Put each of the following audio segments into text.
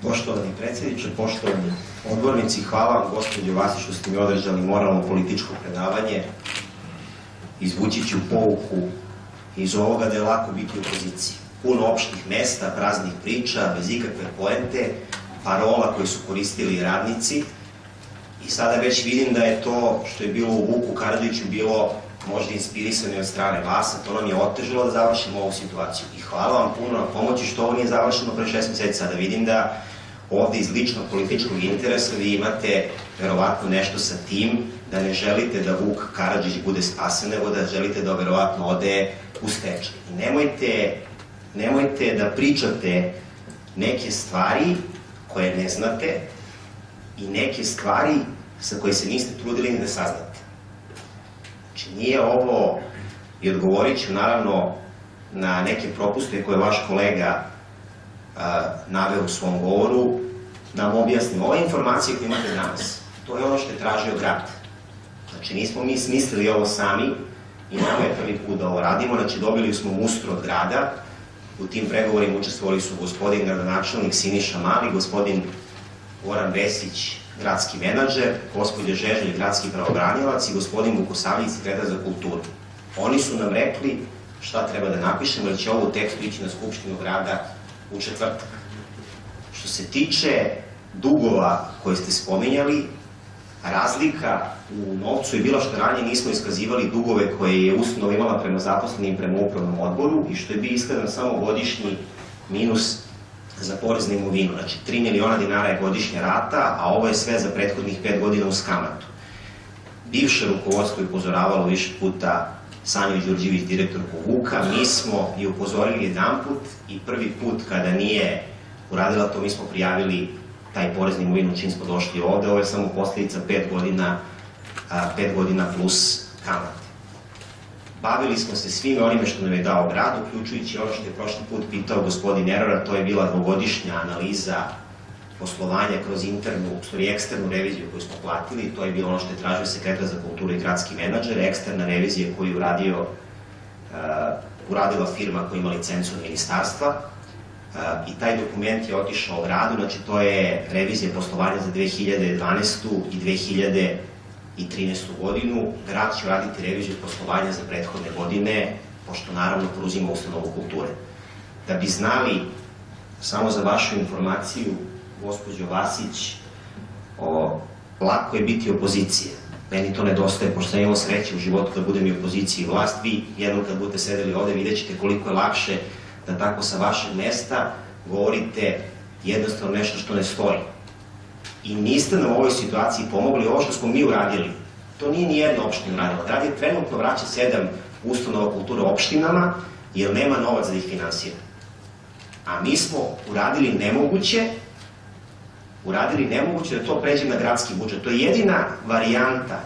Poštovani predsjedniče, poštovani odbornici, hvala vam gospođo Vasić što ste mi održali moralno-političko predavanje. Izvući ću pouku iz ovoga da je lako biti u opoziciji. Puno opštih mesta, praznih priča, bez ikakve poente, parola koje su koristili radnici. I sada već vidim da je to što je bilo u Vuku Karadžiću bilo možda inspirisano od strane vas, a to nam je otežalo da završimo ovu situaciju. I hvala vam puno na pomoći što ovo nije završeno pre 6 meseci. Sada vidim da ovde iz ličnog političkog interesa vi imate verovatno nešto sa tim da ne želite da Vuk Karadžić bude spasen, nego da želite da verovatno ode u stečaj. I nemojte da pričate neke stvari koje ne znate i neke stvari sa koje se niste trudili ni da saznate. Znači, nije ovo, i odgovorit ću naravno na neke propuste koje vaš kolega naveo u svom govoru, da vam objasnim. Ove informacije koje imate danas, to je ono što je tražio grad. Znači, nismo mi smislili ovo sami i nama je prvi put da ovo radimo. Znači, dobili smo mustru od grada. U tim pregovorima učestvovali su gospodin gradonačelnik Siniša Mali, gospodin Goran Vesić, gradski menadžer, gospođa Žeželj, gradski pravobranilac i gospodin Vukosavljević, sekretar za kulturu. Oni su nam rekli šta treba da napišemo, jer će ovo u tekstu ići na Skupštinu grada u četvrtak. Što se tiče dugova koje ste spominjali, razlika u novcu je bila što ranije nismo iskazivali dugove koje je ustanova imala prema zaposlenim prema upravnom odboru i što je bio iskazan samo godišnji minus za porez na imovinu. Znači, 3 miliona dinara je godišnja rata, a ovo je sve za prethodnih 5 godina uz kamatu. Bivše rukovodstvo je upozoravalo više puta Sanju Đurđević, direktorku Vuka. Mi smo i upozorili jedan put i prvi put kada nije uradila to, mi smo prijavili taj porez na imovinu čim smo došli ovde. Ovo je samo posljedica 5 godina plus kamate. Bavili smo se svime onime što nam je dao grad, uključujući ono što je prošli put pitao gospodin Erora, to je bila dvogodišnja analiza poslovanja kroz eksternu reviziju koju smo platili, to je bilo ono što je tražio sekretar za kulturu i gradski menadžer, eksterna revizija koju je uradila firma koja ima licencu od ministarstva i taj dokument je otišao gradu, znači to je revizija poslovanja za 2012. i 2013. godinu. Grad će raditi reviziju poslovanja za prethodne godine, pošto naravno preuzima ustanovu kulture. Da bi znali, samo za vašu informaciju, gospođo Vasić, lako je biti opozicija. Meni to nedostaje, pošto sam imao sreće u životu da budem i opoziciji i vlast. Vi jednom kad budete sedeli ovde vidjet ćete koliko je lakše da tako sa vašeg mesta govorite jednostavno nešto što ne stoji. I niste nam u ovoj situaciji pomogli. Ovo što smo mi uradili, to nije ni jedna opština uradila. Grad je trenutno vraća 7 ustanova kulture opštinama, jer nema novac da ih finansira. A mi smo uradili nemoguće da to pređe na gradski budžet. To je jedina varijanta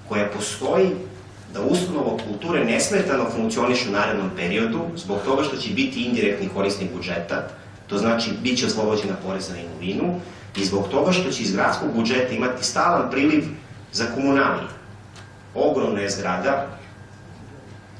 koja postoji da ustanova kulture nesmetano funkcioniše u narednom periodu, zbog toga što će biti indirektni korisnik budžeta, to znači bit će oslobođena poreza na imovinu, i zbog toga što će iz gradskog budžeta imati stalan priliv za komunalije. Ogromna je zgrada,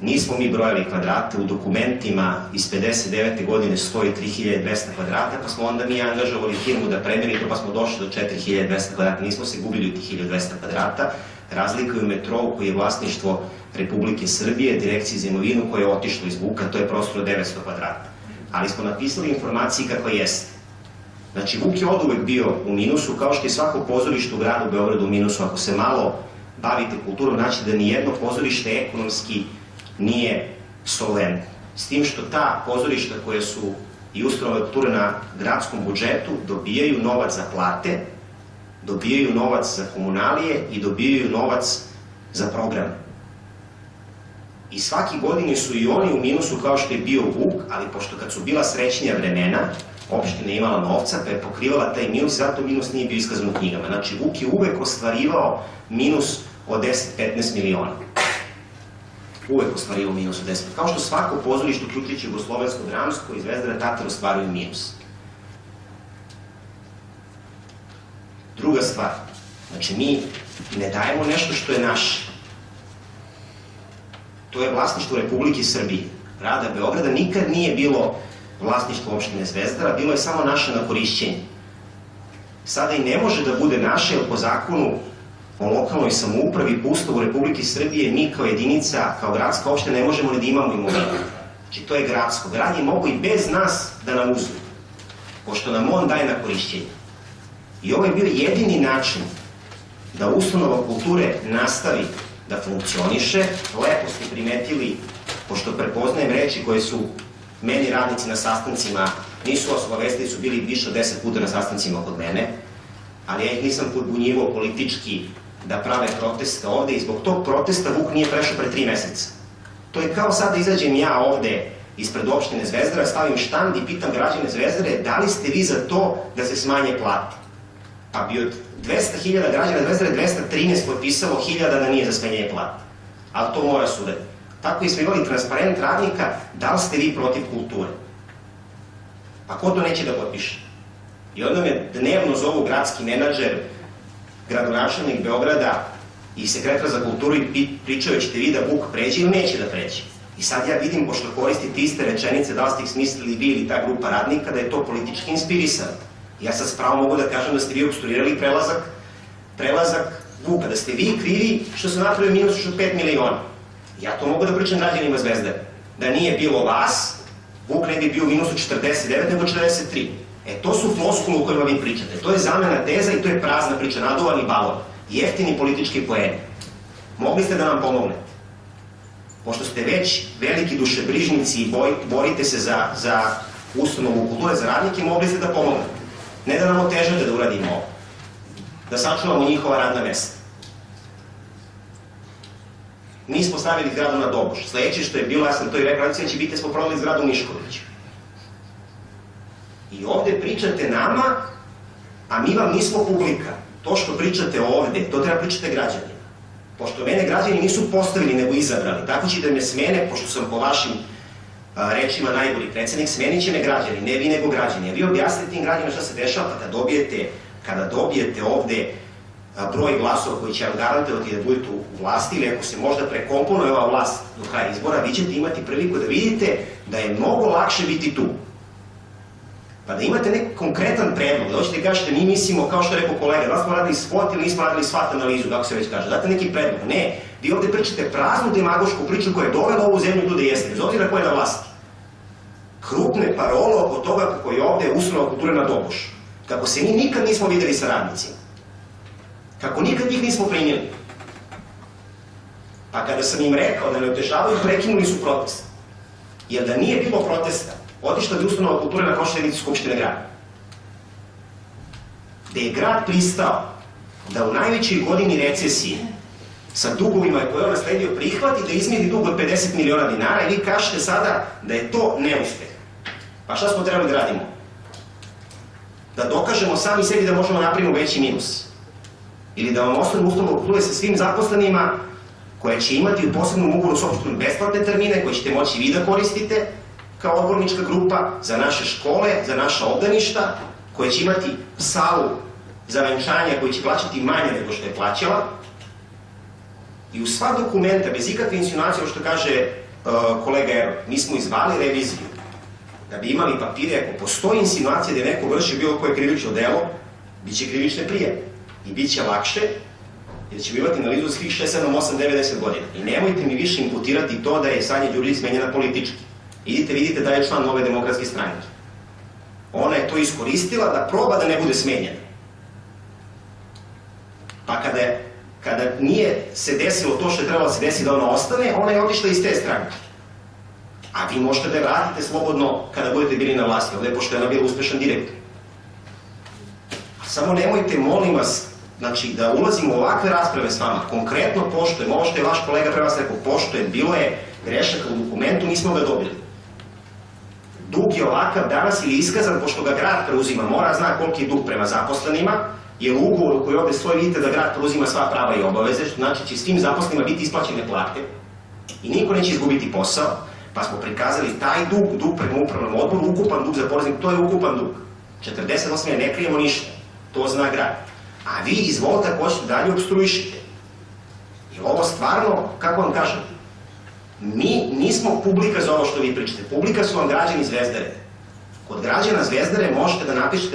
nismo mi brojali kvadrate, u dokumentima iz 59. godine stoji 3200 kvadrata, pa smo onda mi angažovali firmu da premeri to, pa smo došli do 4200 kvadrata, nismo se gubili u tih 1200 kvadrata. Razlika je u metrou koji je vlasništvo Republike Srbije, Direkcije za imovinu koja je otišla iz Vuka, to je prostor od 900 kvadrata. Ali smo napisali informaciji kakva jeste. Znači, Vuk je oduvek bio u minusu, kao što je svako pozorište u gradu Beogradu u minusu. Ako se malo bavite kulturom, znači da nijedno pozorište ekonomski nije solventno. S tim što ta pozorišta koje su i ustanove kulture na gradskom budžetu dobijaju novac za plate, dobijaju novac za komunalije i dobijaju novac za programe. I svaki godine su i oni u minusu kao što je bio Vuk, ali pošto kad su bila srećnija vremena, opština je imala novca pa je pokrivala taj minus, zato minus nije bio iskazan u knjigama. Znači, Vuk je uvek ostvarivao minus od 10-15 miliona. Uvek ostvarivao minus od 10. Kao što svako pozorište, uključujući Jugoslovensko, Dramsko i Zvezdara Tatar ostvaruju minus. Druga stvar, znači mi ne dajemo nešto što je naše. To je vlasništvo Republike Srbije. Grada Beograda nikad nije bilo vlasništvo opštine Zvezdara, bilo je samo naše na korišćenje. sada i ne može da bude naše, jer po zakonu o lokalnoj samoupravi, po Ustavu Republike Srbije, mi kao jedinica, kao gradska opština ne možemo ni da imamo imovinu. Znači to je gradsko. Grad je mogo i bez nas da nam uzme, pošto nam on daje na korišćenje. I ovo je bio jedini način da ustanova kulture nastavi da funkcioniše. Lepo ste primetili, pošto prepoznajem reči koje su meni radnici na sastancima, nisu vas obavestili, su bili više od 10 puta na sastancima kod mene, ali ja ih nisam podbunjivao politički da prave proteste ovde i zbog tog protesta Vuk nije prešao pre 3 meseca. To je kao sad da izađem ja ovde ispred opštine Zvezdara, stavim štand i pitam građane Zvezdare da li ste vi za to da se smanje plate. Pa bi od 200.000 građana Zvezdare 213 potpisalo 1000 da nije za smanjenje plate. Ali to mora sudati. Tako i smo imali transparent radnika, da li ste vi protiv kulture. A ko to neće da potpiše? I onda me dnevno zovu gradski menadžer, gradonačelnik Beograda i sekretar za kulturu i pričaju ćete vi da Vuk pređe ili neće da pređe. I sad ja vidim, pošto koristite iste rečenice, da li ste ih smislili vi ili ta grupa radnika, da je to politički inspirisano. Ja sad spravo mogu da kažem da ste vi obstruirali prelazak Vuka, da ste vi krivi što se napravio minus od 5 miliona. Ja to mogu da pričam građanima Zvezdare. Da nije bilo vas, Vuk ne bi bio u minusu 49 nego 43. To su floskule u kojima vi pričate. To je zamena teza i to je prazna priča, naduvani balon. Jeftini politički poeni. Mogli ste da nam pomognete. Pošto ste već veliki dušebrižnici i borite se za ustanovu kulture, za radnike, mogli ste da pomognete. Ne da nam otežate da uradimo ovo. Da sačuvamo njihova radna mesta. Nismo stavili zgradu na Doboš. Sledeće što je bilo, ja sam to i rekao, da će biti smo prodali zgradu u Miškoviću. I ovde pričate nama, a mi vam nismo publika. To što pričate ovde, to treba pričate građanima. Pošto mene građani nisu postavili nego izabrali, tako će da me smene, pošto sam po vašim rečima najbolji predsednik, smenit će me građani, ne vi nego građani. A vi objasnite tim građanima šta se dešava kada dobijete ovde broj glasova koji će vam garantovati da budete u vlasti, ili ako se možda prekomponuje ova vlast do kraja izbora, vi ćete imati priliku da vidite da je mnogo lakše biti tu. Pa da imate neki konkretan predlog, da hoćete kažete mi mislimo, kao što je rekao kolega, da li smo radili spot ili nismo radili SWOT analizu, kako se već kaže, date neki predlog. Ne, vi ovde pričate praznu demagošku priču koja je dovela ovu zemlju tu da jeste, bez obzira ko je na vlasti. Krupne parole oko toga kako je ovde ustanova kulture na Dobošu. Kako se mi nikad nismo videli sa radnicima. Kako nikad njih nismo primili. Pa kada sam im rekao da ne otežavaju, prekinuli su protest. Jer da nije bilo protesta, otišla bi ustanova kulture na prošloj sednici Skupštine grada. Gde je grad pristao da u najvećoj godini recesije sa dugovima koje je on nasledio prihvati da izmiri dug od 50 miliona dinara i vi kažete sada da je to neuspeh. Pa šta smo trebali da radimo? Da dokažemo sami sebi da možemo napraviti veći minus. Ili da vam ostavimo ustanovu kulture sa svim zaposlenima koje će imati u posebnom ugovoru s opštinom besplatne termine, koje ćete moći vi da koristite kao odbornička grupa za naše škole, za naša obdaništa, koje će imati salu za venčanja koji će plaćati manje nego što je plaćala. I u sva dokumenta, bez ikakve insinuacije, što kaže kolega Erod, mi smo izvali reviziju da bi imali papire, ako postoji insinuacija da je neko vrši bilo koje krivično delo, bit će krivične prijave i bit će lakše, jer ćemo imati analizu svih 6, 7, 8, 9, 10 godina. I nemojte mi više imputirati to da je Sanja Đurđević smenjena politički. Idite, vidite da je član Nove demokratske stranke. Ona je to iskoristila da proba da ne bude smenjena. Pa kada nije se desilo to što je trebalo da se desi da ona ostane, ona je otišla iz te stranke. A vi možete da je vratite slobodno kada budete bili na vlasti, ovdje pošto je ona bila uspešan direktor. Samo nemojte, molim vas, znači da ulazimo u ovakve rasprave s vama, konkretno poštujem, ovo što je vaš kolega pre vas rekao, poštujem, bilo je grešaka u dokumentu, nismo ga dobili. Dug je ovakav danas ili iskazan, pošto ga grad preuzima, mora zna koliki je dug prema zaposlenima, jer u ugovoru koji ovde stoji vidite da grad preuzima sva prava i obaveze, što znači će svim zaposlenima biti isplaćene plate i niko neće izgubiti posao, pa smo prikazali taj dug prema upravnom odboru, ukupan dug za poreznik, to je ukupan dug. 48 ne krijemo ništa, to zna grad. A vi izvolite ako hoćete dalje obstruišite. I ovo stvarno, kako vam kažem, mi nismo publika za ovo što vi pričate. Publika su vam građani Zvezdare. Kod građana Zvezdare možete da napišete